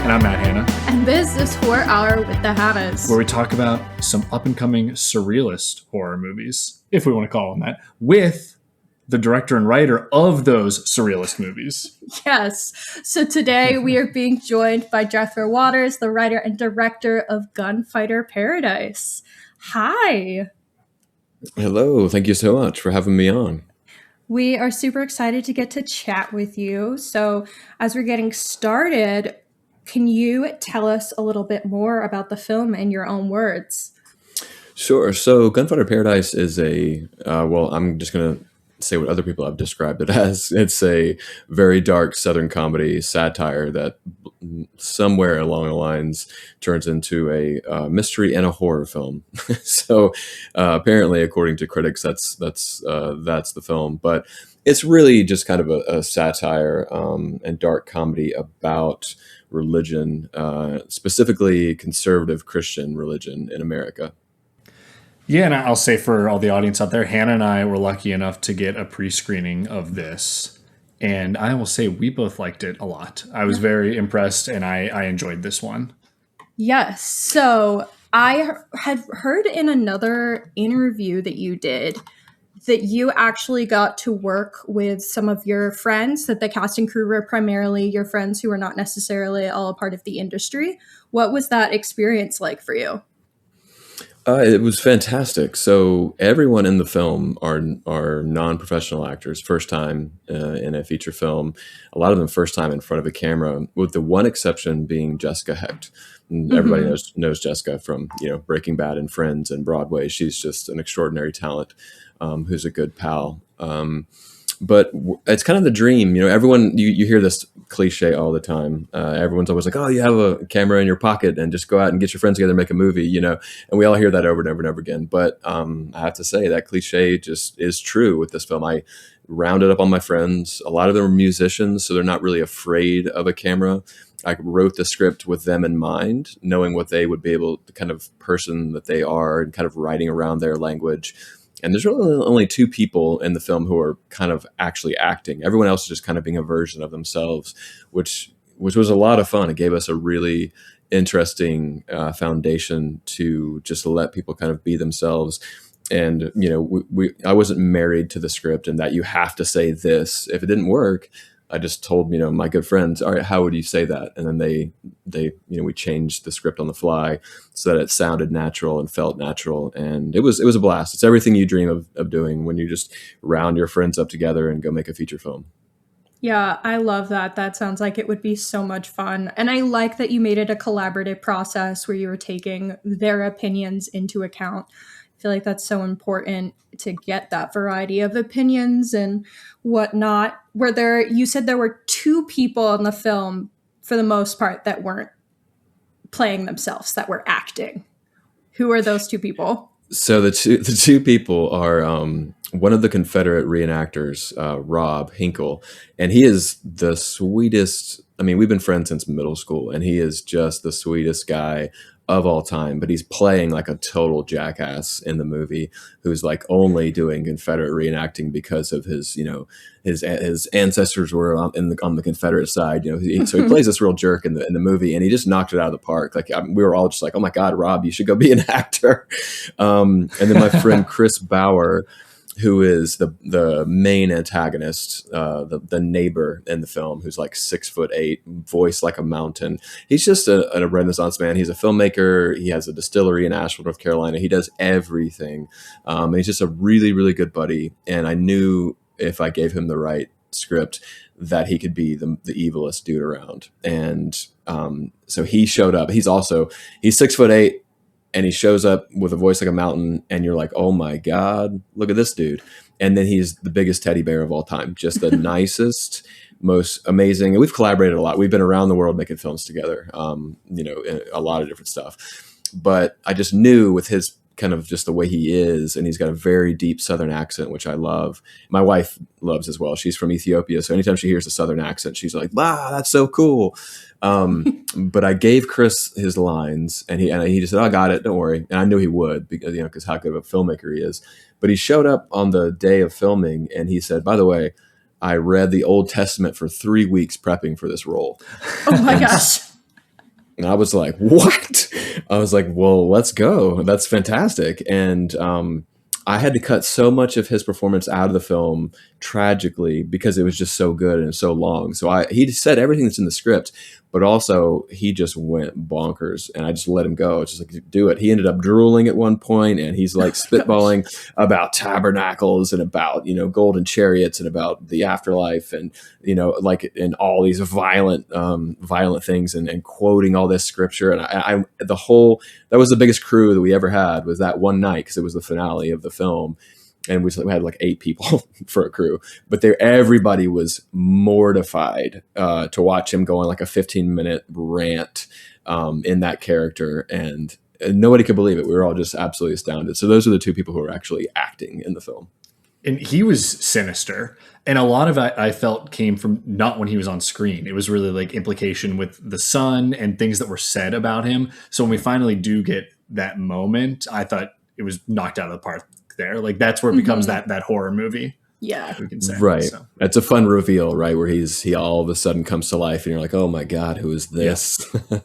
And I'm Matt Hanna. And this is Horror Hour with the Hannas, where we talk about some up-and-coming surrealist horror movies, if we want to call them that, with the director and writer of those surrealist movies. Yes. So today we are being joined by Jethro Waters, the writer and director of Gunfighter Paradise. Hi. Hello. Thank you so much for having me on. We are super excited to get to chat with you. So as we're getting started, can you tell us a little bit more about the film in your own words? Sure. So Gunfighter Paradise is I'm just going to say what other people have described it as. It's a very dark Southern comedy satire that somewhere along the lines turns into a mystery and a horror film. So apparently, according to critics, that's the film. But it's really just kind of a satire and dark comedy about religion, specifically conservative Christian religion in America. Yeah, and I'll say for all the audience out there, Hannah and I were lucky enough to get a pre-screening of this. And I will say we both liked it a lot. I was very impressed, and I enjoyed this one. Yes. So I had heard in another interview that you did that you actually got to work with some of your friends, that the cast and crew were primarily your friends who were not necessarily all a part of the industry. What was that experience like for you? It was fantastic. So everyone in the film are non-professional actors, first time in a feature film. A lot of them first time in front of a camera, with the one exception being Jessica Hecht. Everybody knows Jessica from Breaking Bad and Friends and Broadway. She's just an extraordinary talent who's a good pal. But it's kind of the dream, everyone, you hear this cliche all the time. Everyone's always like, oh, you have a camera in your pocket and just go out and get your friends together and make a movie, and we all hear that over and over and over again. But I have to say that cliche just is true with this film. I rounded up on my friends. A lot of them are musicians, so they're not really afraid of a camera. I wrote the script with them in mind, knowing what they would be able, the kind of person that they are, and kind of writing around their language. And there's really only two people in the film who are kind of actually acting. Everyone else is just kind of being a version of themselves, which was a lot of fun. It gave us a really interesting foundation to just let people kind of be themselves. And, I wasn't married to the script and that you have to say this. If it didn't work, I just told, my good friends, all right, how would you say that? And then they we changed the script on the fly so that it sounded natural and felt natural. And it was a blast. It's everything you dream of doing when you just round your friends up together and go make a feature film. Yeah, I love that. That sounds like it would be so much fun. And I like that you made it a collaborative process where you were taking their opinions into account. I feel like that's so important to get that variety of opinions and whatnot. You said there were two people in the film, for the most part, that weren't playing themselves, that were acting. Who are those two people? So the two people are one of the Confederate reenactors, Rob Hinkle, and he is the sweetest. I mean, we've been friends since middle school, and he is just the sweetest guy of all time, but he's playing like a total jackass in the movie, who's like only doing Confederate reenacting because of his ancestors were on the Confederate side, so he plays this real jerk in the movie, and he just knocked it out of the park. Like we were all just like, oh my God, Rob, you should go be an actor. And then my friend Chris Bauer, who is the main antagonist, the neighbor in the film, who's like 6'8", voice like a mountain. He's just a Renaissance man. He's a filmmaker. He has a distillery in Asheville, North Carolina. He does everything. And he's just a really, really good buddy. And I knew if I gave him the right script that he could be the evilest dude around. And so he showed up. He's 6'8". And he shows up with a voice like a mountain, and you're like, oh my God, look at this dude. And then he's the biggest teddy bear of all time, just the nicest, most amazing. And we've collaborated a lot. We've been around the world making films together, a lot of different stuff. But I just knew with his kind of just the way he is, and he's got a very deep Southern accent, which I love. My wife loves as well. She's from Ethiopia, so anytime she hears a Southern accent, she's like, wow, that's so cool. But I gave Chris his lines, and he just said, I got it, don't worry. And I knew he would, because how good of a filmmaker he is. But he showed up on the day of filming, and he said, by the way, I read the Old Testament for 3 weeks prepping for this role. Oh my gosh. And I was like, what? I was like, well, let's go. That's fantastic. And I had to cut so much of his performance out of the film tragically because it was just so good and so long. So he said everything that's in the script, but also he just went bonkers and I just let him go. It's just like, do it. He ended up drooling at one point and he's like spitballing about tabernacles and about, golden chariots and about the afterlife and, like in all these violent things and quoting all this scripture. And that was the biggest crew that we ever had was that one night because it was the finale of the film. And we had like 8 people for a crew, but everybody was mortified to watch him go on like a 15-minute rant in that character. And nobody could believe it. We were all just absolutely astounded. So those are the 2 people who were actually acting in the film. And he was sinister. And a lot of it I felt came from not when he was on screen. It was really like implication with the son and things that were said about him. So when we finally do get that moment, I thought it was knocked out of the park there. Like that's where it becomes that horror movie. Yeah. We can say. Right. So. It's a fun reveal, right? Where he all of a sudden comes to life and you're like, oh my God, who is this? Yeah.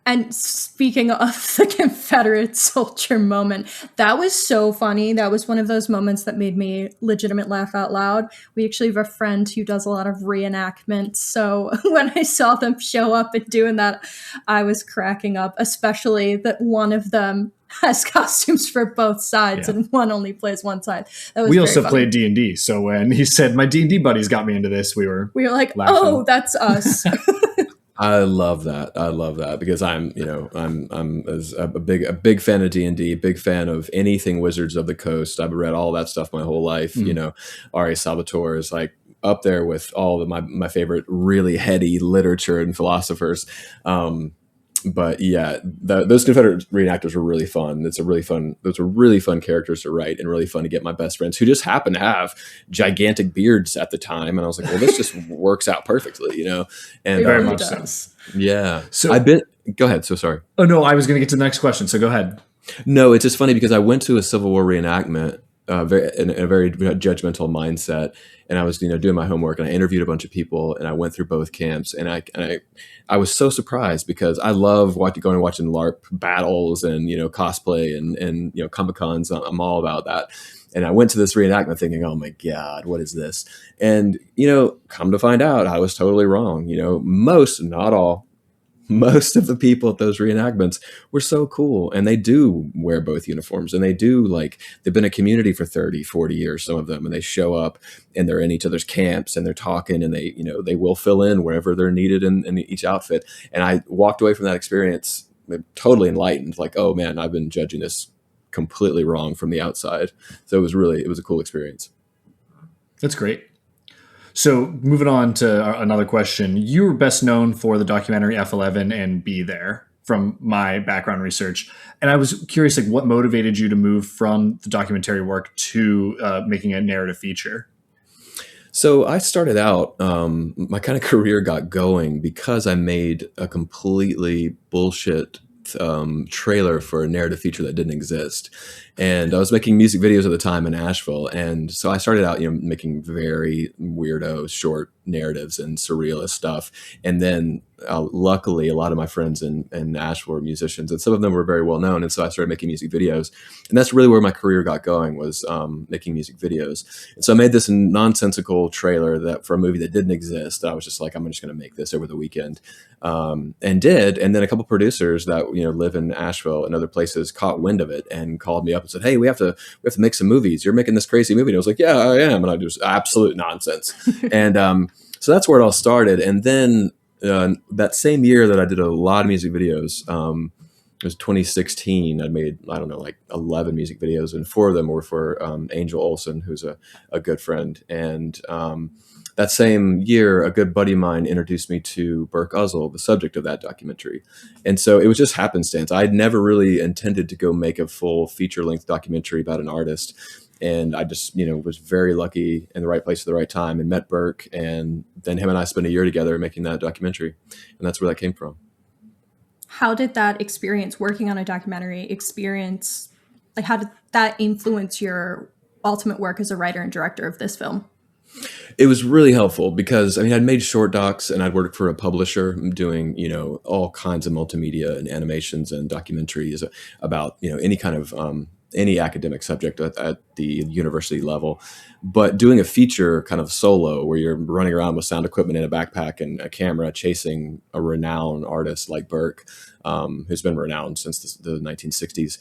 And speaking of the Confederate soldier moment, that was so funny. That was one of those moments that made me legitimate laugh out loud. We actually have a friend who does a lot of reenactments. So when I saw them show up and doing that, I was cracking up, especially that one of them has costumes for both sides and one only plays one side. That was we also funny. played D&D. So when he said, my D&D buddies got me into this, we were like, laughing. Oh, that's us. I love that because I'm a big fan of D&D, big fan of anything Wizards of the Coast. I've read all that stuff my whole life. R.A. Salvatore is like up there with all of my favorite really heady literature and philosophers. But yeah, those Confederate reenactors were really fun. Those were really fun characters to write and really fun to get my best friends who just happened to have gigantic beards at the time. And I was like, well, this just works out perfectly, And very much so. Yeah. So go ahead. So sorry. Oh no, I was going to get to the next question. So go ahead. No, it's just funny because I went to a Civil War reenactment in a very judgmental mindset. And I was, doing my homework and I interviewed a bunch of people and I went through both camps and I was so surprised because I love going and watching LARP battles and, cosplay and Comic-Cons. I'm all about that. And I went to this reenactment thinking, oh my God, what is this? And, come to find out I was totally wrong. Not all, most of the people at those reenactments were so cool and they do wear both uniforms and they've been a community for 30, 40 years, some of them, and they show up and they're in each other's camps and they're talking and they will fill in wherever they're needed in each outfit. And I walked away from that experience totally enlightened, like, oh man, I've been judging this completely wrong from the outside. So it was a cool experience. That's great. So moving on to another question, you were best known for the documentary F11 and Be There from my background research. And I was curious, what motivated you to move from the documentary work to making a narrative feature? So I started out, my kind of career got going because I made a completely bullshit trailer for a narrative feature that didn't exist. And I was making music videos at the time in Asheville. And so I started out, making very weirdo short narratives and surrealist stuff. And then luckily, a lot of my friends in Asheville were musicians and some of them were very well known. And so I started making music videos. And that's really where my career got going, was making music videos. And so I made this nonsensical trailer for a movie that didn't exist. I was just like, I'm just going to make this over the weekend. And did. And then a couple producers that, live in Asheville and other places caught wind of it and called me up and said, hey, we have to make some movies. You're making this crazy movie. And I was like, yeah, I am. And I just absolute nonsense. And so that's where it all started. And then that same year that I did a lot of music videos, it was 2016. I made, 11 music videos, and 4 of them were for Angel Olsen, who's a good friend. And that same year, a good buddy of mine introduced me to Burke Uzzle, the subject of that documentary. And so it was just happenstance. I'd never really intended to go make a full feature-length documentary about an artist. And I just, was very lucky in the right place at the right time and met Burke. And then him and I spent a year together making that documentary. And that's where that came from. How did that experience, working on a documentary how did that influence your ultimate work as a writer and director of this film? It was really helpful because I mean I'd made short docs and I'd worked for a publisher doing all kinds of multimedia and animations and documentaries about any kind of any academic subject at the university level, but doing a feature kind of solo where you're running around with sound equipment in a backpack and a camera chasing a renowned artist like Burke, who's been renowned since the 1960s,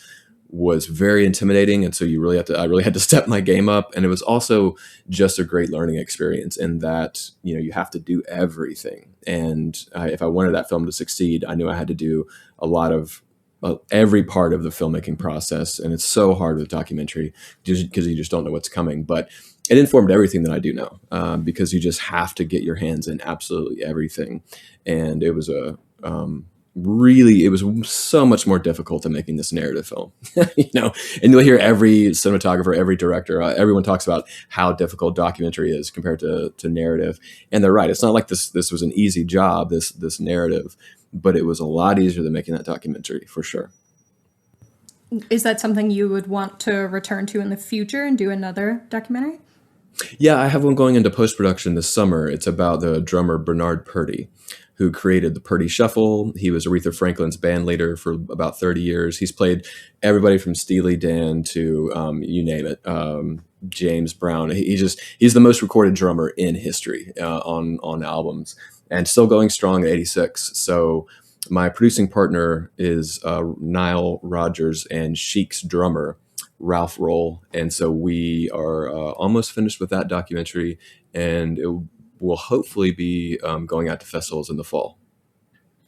was very intimidating. And so I really had to step my game up. And it was also just a great learning experience in that, you have to do everything. And if I wanted that film to succeed, I knew I had to do a lot of every part of the filmmaking process. And it's so hard with documentary because you just don't know what's coming. But it informed everything that I do now, because you just have to get your hands in absolutely everything. And it was it was so much more difficult than making this narrative film, and you'll hear every cinematographer, every director, everyone talks about how difficult documentary is compared to narrative. And they're right. It's not like this was an easy job, this narrative, but it was a lot easier than making that documentary for sure. Is that something you would want to return to in the future and do another documentary? Yeah, I have one going into post-production this summer. It's about the drummer Bernard Purdie, who created the Purdie Shuffle. He was Aretha Franklin's band leader for about 30 years. He's played everybody from Steely Dan to you name it, James Brown. He's the most recorded drummer in history on albums, and still going strong at 86. So my producing partner is Nile Rodgers and Chic's drummer, Ralph Roll. And so we are almost finished with that documentary, and it will hopefully be going out to festivals in the fall.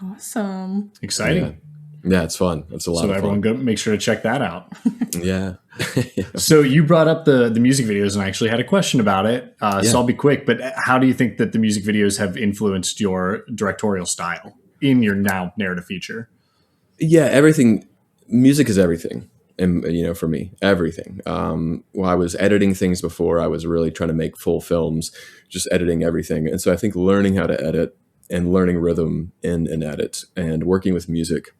Awesome. Exciting. Yeah, it's fun. It's a lot of fun. So everyone go make sure to check that out. Yeah. So you brought up the music videos, and I actually had a question about it. So I'll be quick, but how do you think that the music videos have influenced your directorial style in your now narrative feature? Yeah, everything. Music is everything. And, for me, everything. While I was editing things before, I was really trying to make full films, just editing everything. And so I think learning how to edit and learning rhythm in an edit and working with music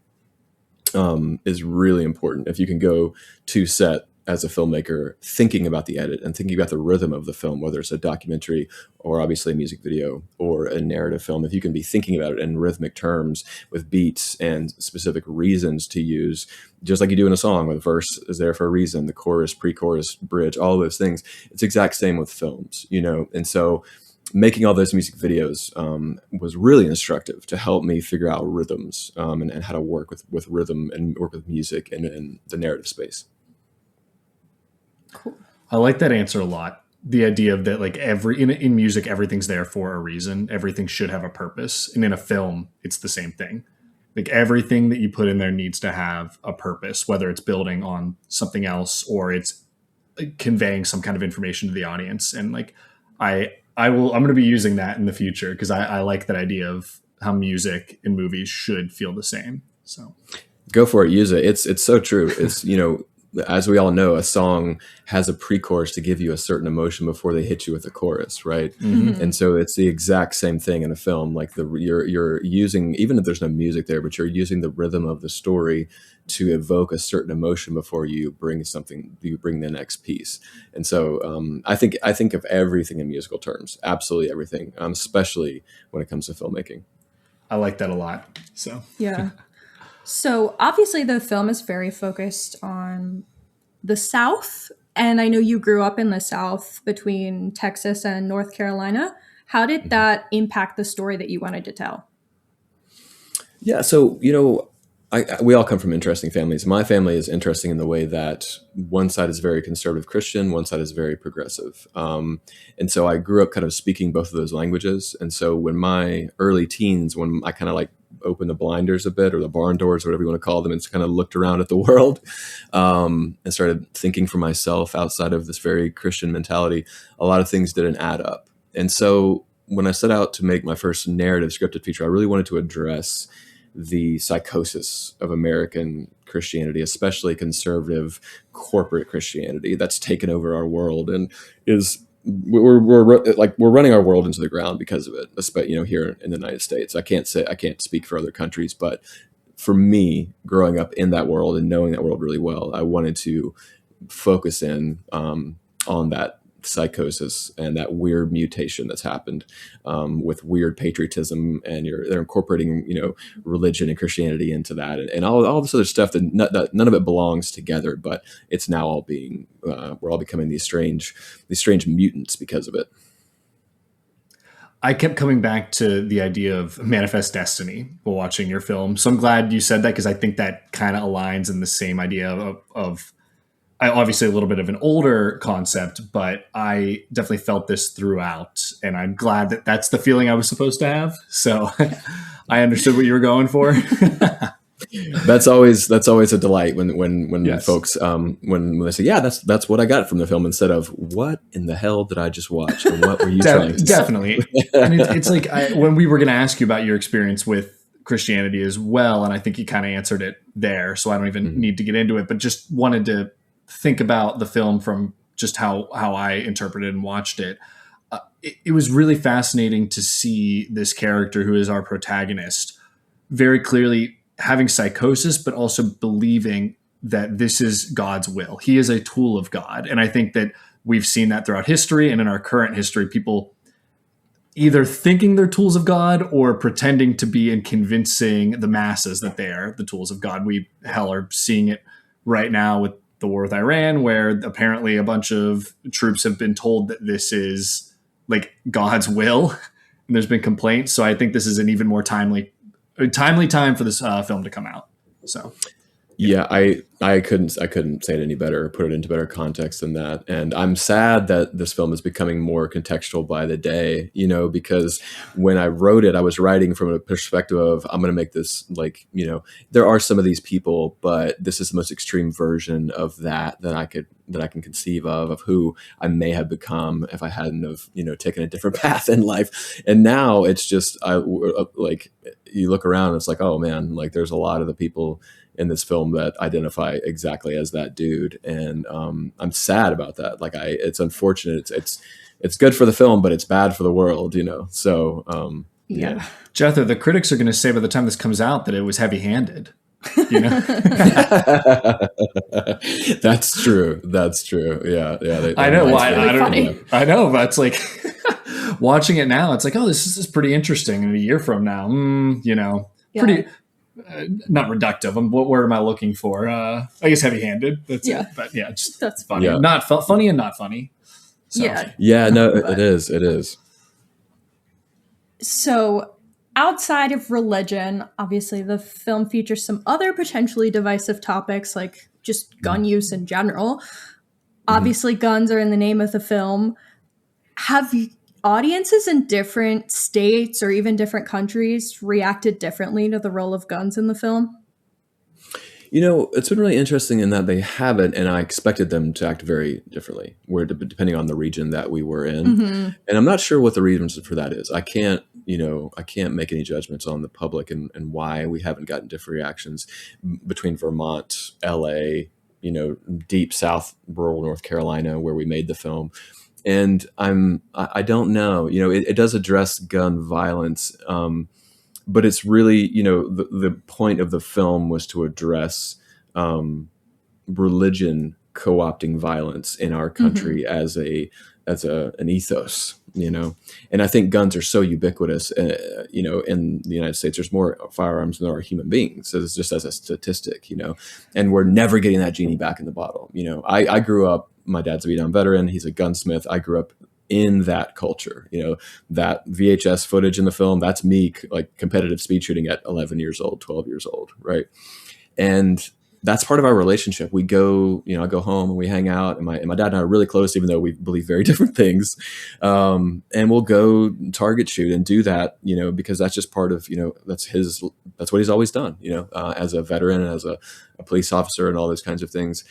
is really important. If you can go to set as a filmmaker thinking about the edit and thinking about the rhythm of the film, whether it's a documentary or obviously a music video or a narrative film, if you can be thinking about it in rhythmic terms with beats and specific reasons to use, just like you do in a song, where the verse is there for a reason, the chorus, pre-chorus, bridge, all those things, it's exact same with films, and so making all those music videos was really instructive to help me figure out rhythms and how to work with rhythm and work with music in the narrative space. Cool. I like that answer a lot. The idea of that, like in music, everything's there for a reason. Everything should have a purpose. And in a film, it's the same thing. Like everything that you put in there needs to have a purpose, whether it's building on something else or it's conveying some kind of information to the audience. And like, I'm going to be using that in the future because I like that idea of how music in movies should feel the same. So go for it. Use it. It's so true. It's, as we all know, a song has a pre-chorus to give you a certain emotion before they hit you with a chorus, right? Mm-hmm. And so it's the exact same thing in a film. Like you're using, even if there's no music there, but you're using the rhythm of the story to evoke a certain emotion before you bring the next piece. And so I think of everything in musical terms, absolutely everything, especially when it comes to filmmaking. I like that a lot. So yeah. So obviously the film is very focused on the South. And I know you grew up in the South between Texas and North Carolina. How did that impact the story that you wanted to tell? Yeah. So, we all come from interesting families. My family is interesting in the way that one side is very conservative Christian, one side is very progressive. And so I grew up kind of speaking both of those languages. And so when my early teens, when I kind of like opened the blinders a bit or the barn doors, whatever you want to call them, and just kind of looked around at the world and started thinking for myself outside of this very Christian mentality, a lot of things didn't add up. And so when I set out to make my first narrative scripted feature, I really wanted to address the psychosis of American Christianity, especially conservative corporate Christianity that's taken over our world and we're running our world into the ground because of it, especially here in the United States. I can't speak for other countries, but for me, growing up in that world and knowing that world really well, I wanted to focus in on that psychosis and that weird mutation that's happened with weird patriotism, and they're incorporating, religion and Christianity into that, and all this other stuff that none of it belongs together, but it's now all being we're all becoming these strange mutants because of it. I kept coming back to the idea of manifest destiny while watching your film. So I'm glad you said that, because I think that kind of aligns in the same idea of obviously a little bit of an older concept, but I definitely felt this throughout. And I'm glad that that's the feeling I was supposed to have. So I understood what you were going for. That's always a delight when Yes. folks when they say, yeah, that's what I got from the film, instead of what in the hell did I just watch, or what were you trying to definitely say? And it's like when we were going to ask you about your experience with Christianity as well, and I think you kind of answered it there, so I don't even need to get into it, but just wanted to think about the film from just how I interpreted and watched it. It was really fascinating to see this character, who is our protagonist, very clearly having psychosis, but also believing that this is God's will. He is a tool of God. And I think that we've seen that throughout history, and in our current history, people either thinking they're tools of God or pretending to be and convincing the masses that they are the tools of God. We are seeing it right now with the war with Iran, where apparently a bunch of troops have been told that this is like God's will, and there's been complaints. So I think this is an even more timely time for this film to come out. So yeah, I couldn't say it any better, put it into better context than that. And I'm sad that this film is becoming more contextual by the day, because when I wrote it, I was writing from a perspective of, I'm going to make this like, there are some of these people, but this is the most extreme version of that I can conceive of who I may have become if I hadn't have, taken a different path in life. And now it's just, like, you look around, it's like, oh man, like there's a lot of the people in this film that identify exactly as that dude, and I'm sad about that. Like, it's unfortunate. It's good for the film, but it's bad for the world, So Yeah. Jethro, the critics are going to say by the time this comes out that it was heavy-handed. That's true. Yeah. I know. Funny. I know, but it's like watching it now, it's like, oh, this is pretty interesting. And a year from now, pretty. Not reductive. What word am I looking for? I guess heavy-handed. That's it. But yeah, just That's funny. Yeah. Not funny and not funny. So. Yeah. No, it is. So outside of religion, obviously the film features some other potentially divisive topics, like just gun use in general. Obviously, guns are in the name of the film. Have audiences in different states or even different countries reacted differently to the role of guns in the film? It's been really interesting in that they haven't, and I expected them to act very differently, depending on the region that we were in. And I'm not sure what the reasons for that is. I can't make any judgments on the public and why we haven't gotten different reactions between Vermont, LA, deep South, rural North Carolina, where we made the film. And I don't know, it does address gun violence, but it's really, the point of the film was to address religion co-opting violence in our country as an ethos, and I think guns are so ubiquitous, in the United States. There's more firearms than there are human beings. So it's just as a statistic, and we're never getting that genie back in the bottle. I grew up, my dad's a Vietnam veteran. He's a gunsmith. I grew up in that culture, that VHS footage in the film, that's me, like competitive speed shooting at 11 years old, 12 years old. Right. And that's part of our relationship. We go, I go home and we hang out, and my dad and I are really close, even though we believe very different things. And we'll go target shoot and do that, because that's just part of, that's what he's always done, as a veteran and as a police officer and all those kinds of things.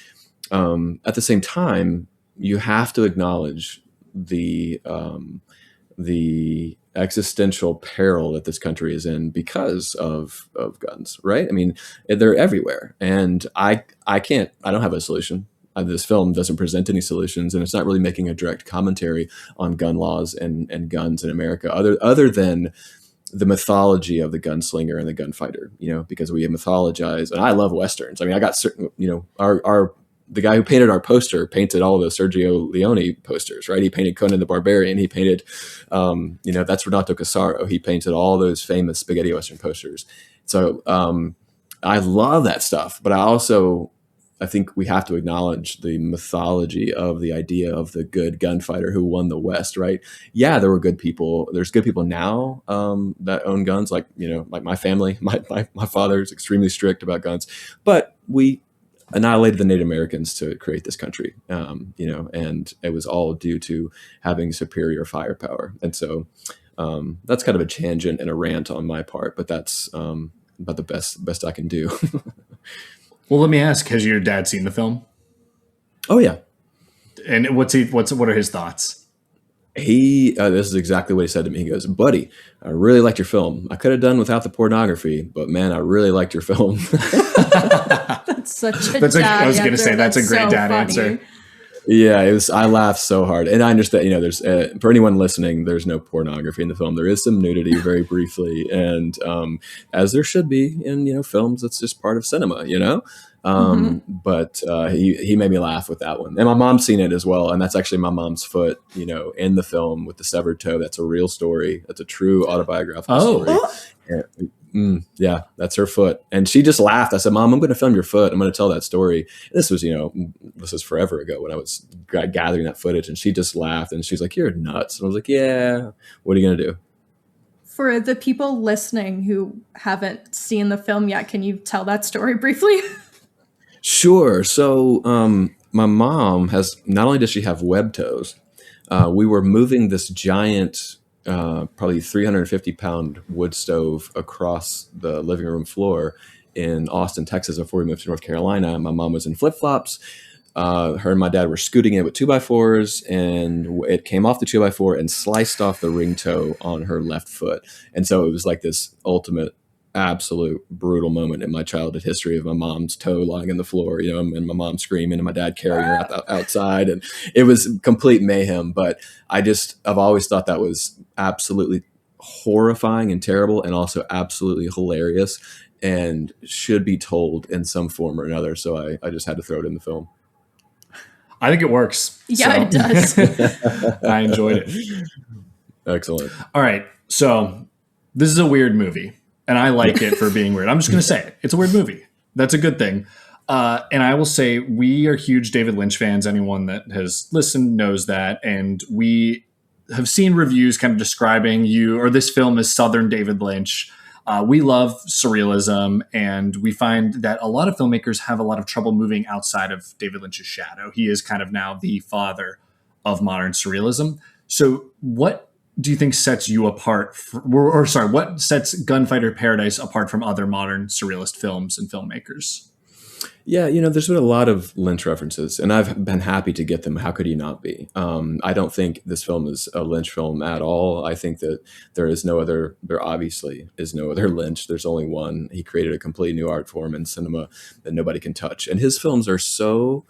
At the same time, you have to acknowledge the existential peril that this country is in because of guns, right? I mean, they're everywhere, and I don't have a solution. This film doesn't present any solutions, and it's not really making a direct commentary on gun laws and guns in America, other than the mythology of the gunslinger and the gunfighter, because we mythologize, and I love Westerns. I mean, I got certain, the guy who painted our poster painted all of the Sergio Leone posters, right? He painted Conan the Barbarian. He painted, that's Renato Casaro. He painted all those famous spaghetti Western posters. So I love that stuff, but I think we have to acknowledge the mythology of the idea of the good gunfighter who won the West, right? Yeah, there were good people. There's good people now that own guns, like my family. My father's extremely strict about guns, but we annihilated the Native Americans to create this country, and it was all due to having superior firepower. And so that's kind of a tangent and a rant on my part, but that's about the best I can do. Well, let me ask: has your dad seen the film? Oh yeah. And what are his thoughts? He this is exactly what he said to me. He goes, "Buddy, I really liked your film. I could have done without the pornography, but man, I really liked your film." That's such a dad I was going to answer. say that's a great so dad funny. answer. Yeah, it was. I laughed so hard, and I understand. There's for anyone listening, there's no pornography in the film. There is some nudity, very briefly, and as there should be in films. That's just part of cinema, But he made me laugh with that one, and my mom's seen it as well, and that's actually my mom's foot, in the film with the severed toe. That's a real story. That's a true autobiographical story. Yeah, that's her foot. And she just laughed. I said, "Mom, I'm going to film your foot. I'm going to tell that story." This was forever ago when I was gathering that footage. And she just laughed and she's like, "You're nuts." And I was like, "Yeah, what are you going to do?" For the people listening who haven't seen the film yet, can you tell that story briefly? Sure. So my mom not only does she have web toes, we were moving this giant probably 350-pound wood stove across the living room floor in Austin, Texas, before we moved to North Carolina. My mom was in flip-flops. Her and my dad were scooting it with 2x4s, and it came off the 2x4 and sliced off the ring toe on her left foot. And so it was like this ultimate, absolute brutal moment in my childhood history of my mom's toe lying on the floor, and my mom screaming and my dad carrying her outside. And it was complete mayhem. But I've always thought that was absolutely horrifying and terrible, and also absolutely hilarious and should be told in some form or another. So I just had to throw it in the film. I think it works. Yeah, it does. I enjoyed it. Excellent. All right. So this is a weird movie, and I like it for being weird. I'm just going to say it. It's a weird movie. That's a good thing. And I will say we are huge David Lynch fans. Anyone that has listened knows that. And we have seen reviews kind of describing this film as Southern David Lynch. We love surrealism, and we find that a lot of filmmakers have a lot of trouble moving outside of David Lynch's shadow. He is kind of now the father of modern surrealism. So what do you think sets you apart, what sets Gunfighter Paradise apart from other modern surrealist films and filmmakers? Yeah, there's been a lot of Lynch references, and I've been happy to get them. How could you not be? I don't think this film is a Lynch film at all. I think that there obviously is no other Lynch. There's only one. He created a completely new art form in cinema that nobody can touch. And his films are so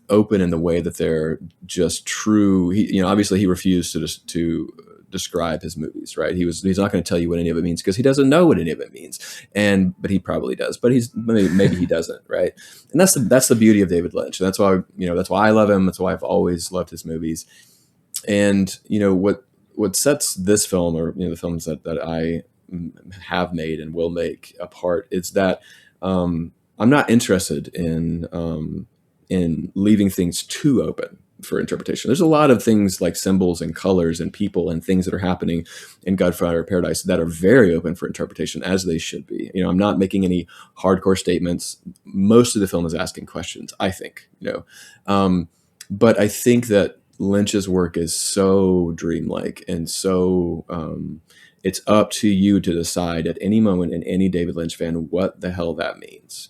open in the way that they're just true. Obviously he refused to describe his movies, right? He's not going to tell you what any of it means because he doesn't know what any of it means, but he probably does. But maybe he doesn't, right? And that's the beauty of David Lynch. And that's why I love him. That's why I've always loved his movies. And what sets this film, or the films that I have made and will make, apart is that I'm not interested in leaving things too open for interpretation. There's a lot of things like symbols and colors and people and things that are happening in Gunfighter Paradise that are very open for interpretation, as they should be. I'm not making any hardcore statements. Most of the film is asking questions, I think, but I think that Lynch's work is so dreamlike, and so it's up to you to decide at any moment, in any David Lynch fan, what the hell that means,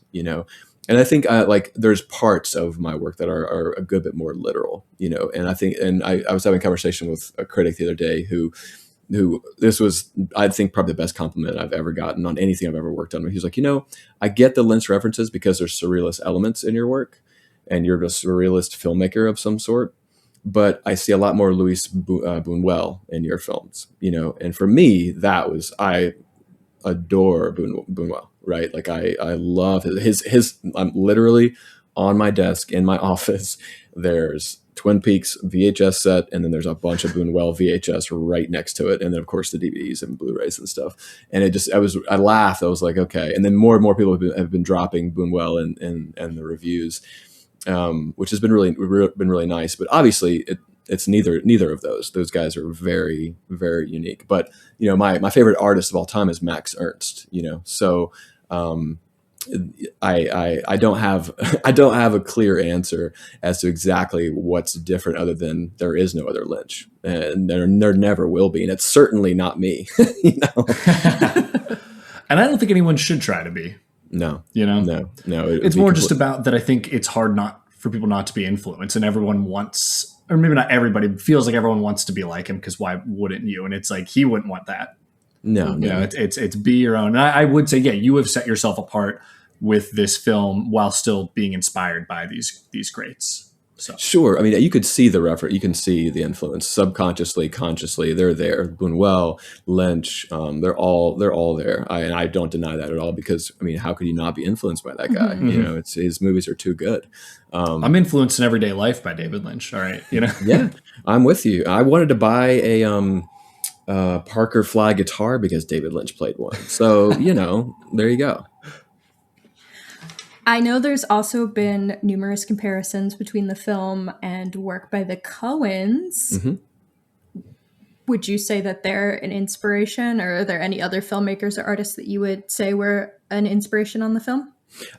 And I think there's parts of my work that are a good bit more literal, and I was having a conversation with a critic the other day who this was, I think, probably the best compliment I've ever gotten on anything I've ever worked on. He was like, I get the Lynch references because there's surrealist elements in your work and you're a surrealist filmmaker of some sort, but I see a lot more Louis Buñuel in your films, and for me, I adore Buñuel. Right. Like I love his, I'm literally on my desk in my office, there's Twin Peaks VHS set, and then there's a bunch of Buñuel VHS right next to it, and then of course the DVDs and Blu-rays and stuff. And I laughed. I was like, okay. And then more and more people have been dropping Buñuel and the reviews, which has been really nice. But obviously, it's neither of those. Those guys are very, very unique. But my favorite artist of all time is Max Ernst. So. I don't have a clear answer as to exactly what's different, other than there is no other Lynch, and there never will be, and it's certainly not me. And I don't think anyone should try to be. No. It's more just about that. I think it's hard for people not to be influenced, and everyone wants, or maybe not everybody, but feels like everyone wants to be like him, because why wouldn't you? And it's like he wouldn't want that. No. It's be your own. And I would say, yeah, you have set yourself apart with this film while still being inspired by these greats. So sure, I mean, you could see the reference, you can see the influence subconsciously, consciously. They're there. Buñuel, Lynch, they're all there. And I don't deny that at all, because I mean, how could you not be influenced by that guy? Mm-hmm. His movies are too good. I'm influenced in everyday life by David Lynch. All right, Yeah, I'm with you. I wanted to buy a Parker Fly guitar because David Lynch played one. So, there you go. I know there's also been numerous comparisons between the film and work by the Coens. Mm-hmm. Would you say that they're an inspiration, or are there any other filmmakers or artists that you would say were an inspiration on the film?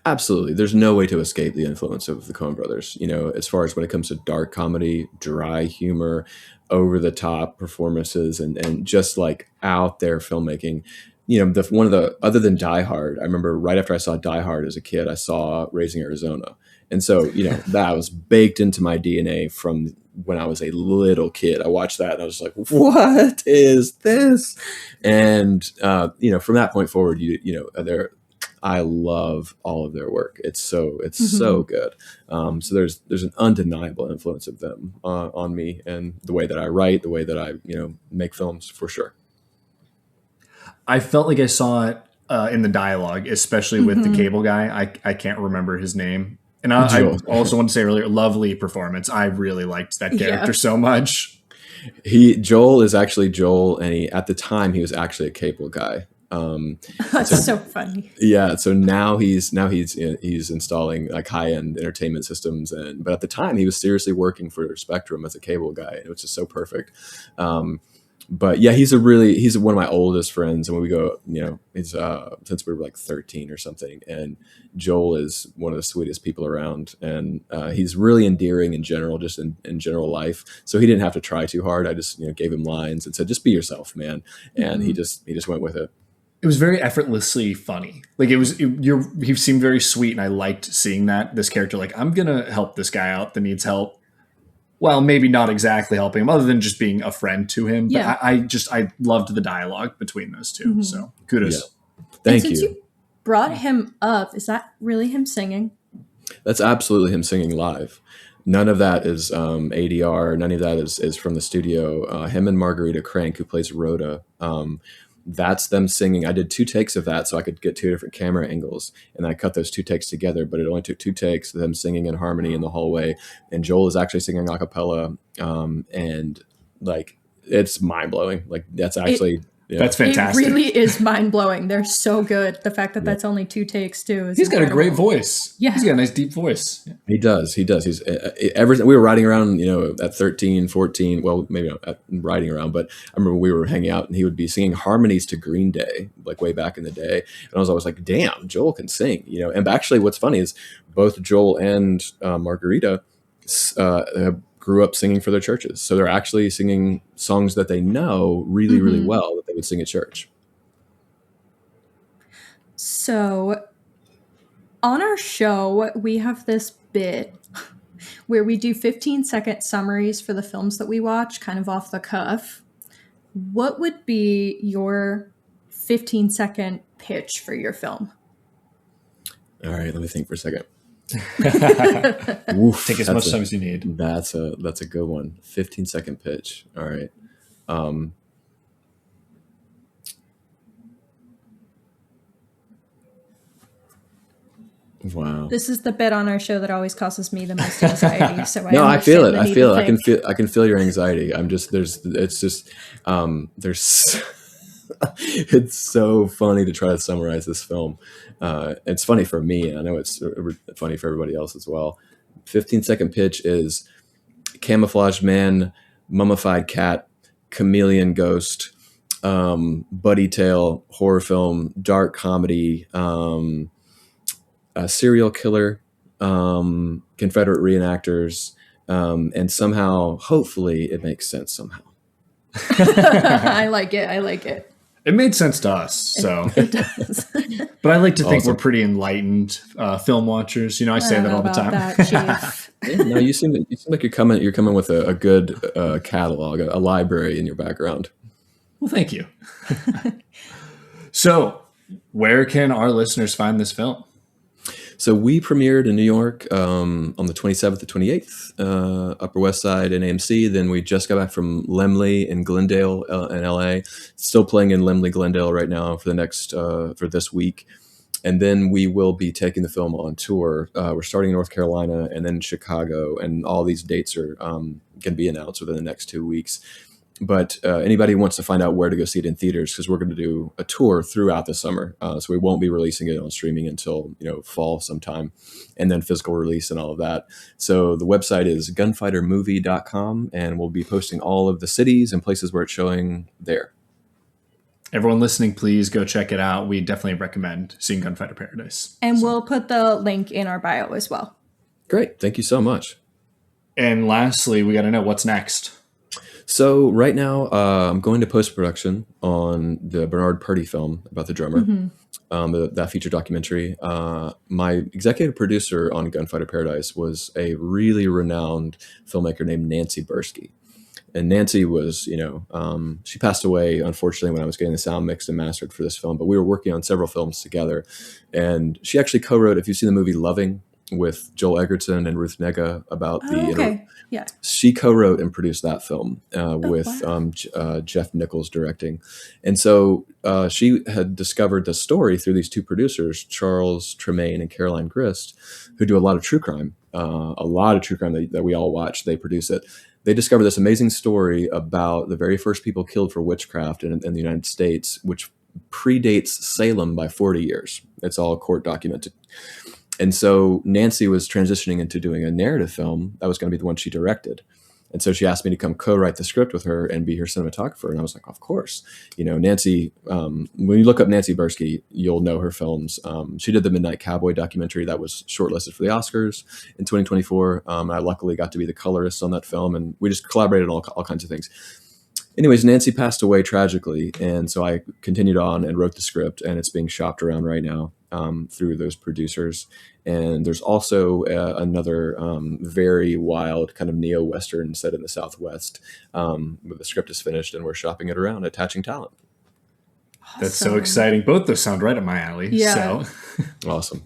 Absolutely. There's no way to escape the influence of the Coen brothers, as far as when it comes to dark comedy, dry humor, over the top performances, and just like out there filmmaking. Other than Die Hard, I remember right after I saw Die Hard as a kid, I saw Raising Arizona. And so, that was baked into my DNA from when I was a little kid. I watched that and I was like, what is this? And, from that point forward, I love all of their work. It's so good. So there's an undeniable influence of them on me, and the way that I write, the way that I make films, for sure. I felt like I saw it in the dialogue, especially with the cable guy. I can't remember his name. And I also want to say earlier, lovely performance. I really liked that character so much. Joel is actually Joel, and at the time he was actually a cable guy. That's so funny. Yeah, so now he's installing like high-end entertainment systems, but at the time he was seriously working for Spectrum as a cable guy, which is so perfect. But yeah, he's one of my oldest friends, and when we go, he's since we were like 13 or something, and Joel is one of the sweetest people around, and he's really endearing in general, just in general life. So he didn't have to try too hard. I just gave him lines and said, just be yourself, man, and he just went with it. It was very effortlessly funny. Like he seemed very sweet, and I liked seeing this character. Like, I'm gonna help this guy out that needs help. Well, maybe not exactly helping him, other than just being a friend to him. Yeah. But I loved the dialogue between those two. Mm-hmm. So kudos. Yeah. Thank you. Since you brought him up, is that really him singing? That's absolutely him singing live. None of that is ADR. None of that is from the studio. Him and Margarita Crank, who plays Rhoda, that's them singing. I did 2 takes of that so I could get 2 different camera angles, and I cut those 2 takes together, but it only took 2 takes of them singing in harmony in the hallway, and Joel is actually singing a cappella, and like, it's mind-blowing. Like, that's actually that's fantastic. It really is mind-blowing. They're so good. The fact that that's only 2 takes too is he's incredible. Got a great voice. Yeah, he's got a nice deep voice. Yeah. He does. He's everything. We were riding around, at 13, 14. Well, maybe not riding around, but I remember we were hanging out, and he would be singing harmonies to Green Day, like way back in the day. And I was always like, "Damn, Joel can sing," And actually, what's funny is both Joel and Margarita grew up singing for their churches, so they're actually singing songs that they know really, really well that they would sing at church. So on our show, we have this bit where we do 15-second summaries for the films that we watch, kind of off the cuff. What would be your 15-second pitch for your film? All right, let me think for a second. Oof, take as much time as you need. That's a good one. 15-second pitch. All right. Wow. This is the bit on our show that always causes me the most anxiety. So I feel it. I feel it. I can feel your anxiety. It's so funny to try to summarize this film. It's funny for me. I know it's funny for everybody else as well. 15-second pitch is camouflaged man, mummified cat, chameleon ghost, buddy tale, horror film, dark comedy, a serial killer, Confederate reenactors, and somehow, hopefully, it makes sense somehow. I like it. It made sense to us, so. It does. But I like to think we're pretty enlightened film watchers. You know, I say that all the time. No, you seem like you're coming with a good catalog, a library in your background. Well, thank you. So, where can our listeners find this film? So we premiered in New York on the 27th to 28th, Upper West Side and AMC. Then we just got back from Laemmle in Glendale in LA. Still playing in Laemmle, Glendale right now for this week. And then we will be taking the film on tour. We're starting in North Carolina and then Chicago, and all these dates are going to be announced within the next 2 weeks. But anybody who wants to find out where to go see it in theaters, because we're going to do a tour throughout the summer. So we won't be releasing it on streaming until fall sometime, and then physical release and all of that. So the website is gunfightermovie.com, and we'll be posting all of the cities and places where it's showing there. Everyone listening, please go check it out. We definitely recommend seeing Gunfighter Paradise. And we'll put the link in our bio as well. Great. Thank you so much. And lastly, we got to know what's next. So right now, I'm going to post-production on the Bernard Purdy film about the drummer, that feature documentary. My executive producer on Gunfighter Paradise was a really renowned filmmaker named Nancy Bursky. And Nancy was, she passed away, unfortunately, when I was getting the sound mixed and mastered for this film. But we were working on several films together. And she actually co-wrote, if you've seen the movie Loving, with Joel Edgerton and Ruth Negga about she co-wrote and produced that film with Jeff Nichols directing. And so she had discovered the story through these two producers, Charles Tremaine and Caroline Grist, who do a lot of true crime that we all watch. They produce it. They discovered this amazing story about the very first people killed for witchcraft in the United States, which predates Salem by 40 years. It's all court documented. And so Nancy was transitioning into doing a narrative film that was going to be the one she directed. And so she asked me to come co-write the script with her and be her cinematographer. And I was like, of course. Nancy, when you look up Nancy Bursky, you'll know her films. She did the Midnight Cowboy documentary that was shortlisted for the Oscars in 2024. I luckily got to be the colorist on that film, and we just collaborated on all kinds of things. Anyways, Nancy passed away tragically, and so I continued on and wrote the script, and it's being shopped around right now through those producers. And there's also another very wild kind of neo-Western set in the Southwest. The script is finished, and we're shopping it around, attaching talent. Awesome. That's so exciting. Both those sound right up my alley. Yeah. So. Awesome.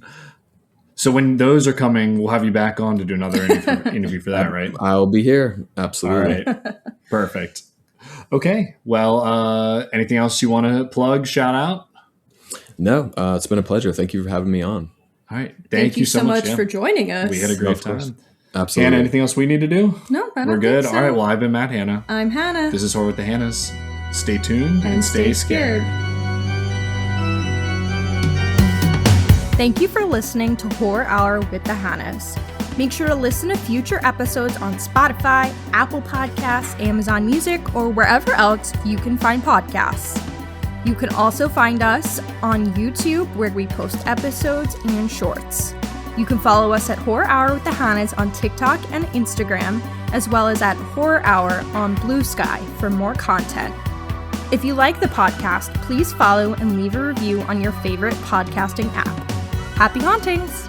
So when those are coming, we'll have you back on to do another interview for that, right? I'll be here. Absolutely. All right. Perfect. Okay. Well, anything else you want to plug, shout out? No, it's been a pleasure. Thank you for having me on. All right. Thank you so much for joining us. We had a great time. Absolutely. Hannah, anything else we need to do? No, I don't We're good. think so. All right. Well, I've been Matt Hannah. I'm Hannah. This is Horror with the Hannahs. Stay tuned and stay scared. Thank you for listening to Horror Hour with the Hannahs. Make sure to listen to future episodes on Spotify, Apple Podcasts, Amazon Music, or wherever else you can find podcasts. You can also find us on YouTube, where we post episodes and shorts. You can follow us at Horror Hour with the Hannahs on TikTok and Instagram, as well as at Horror Hour on Blue Sky for more content. If you like the podcast, please follow and leave a review on your favorite podcasting app. Happy hauntings!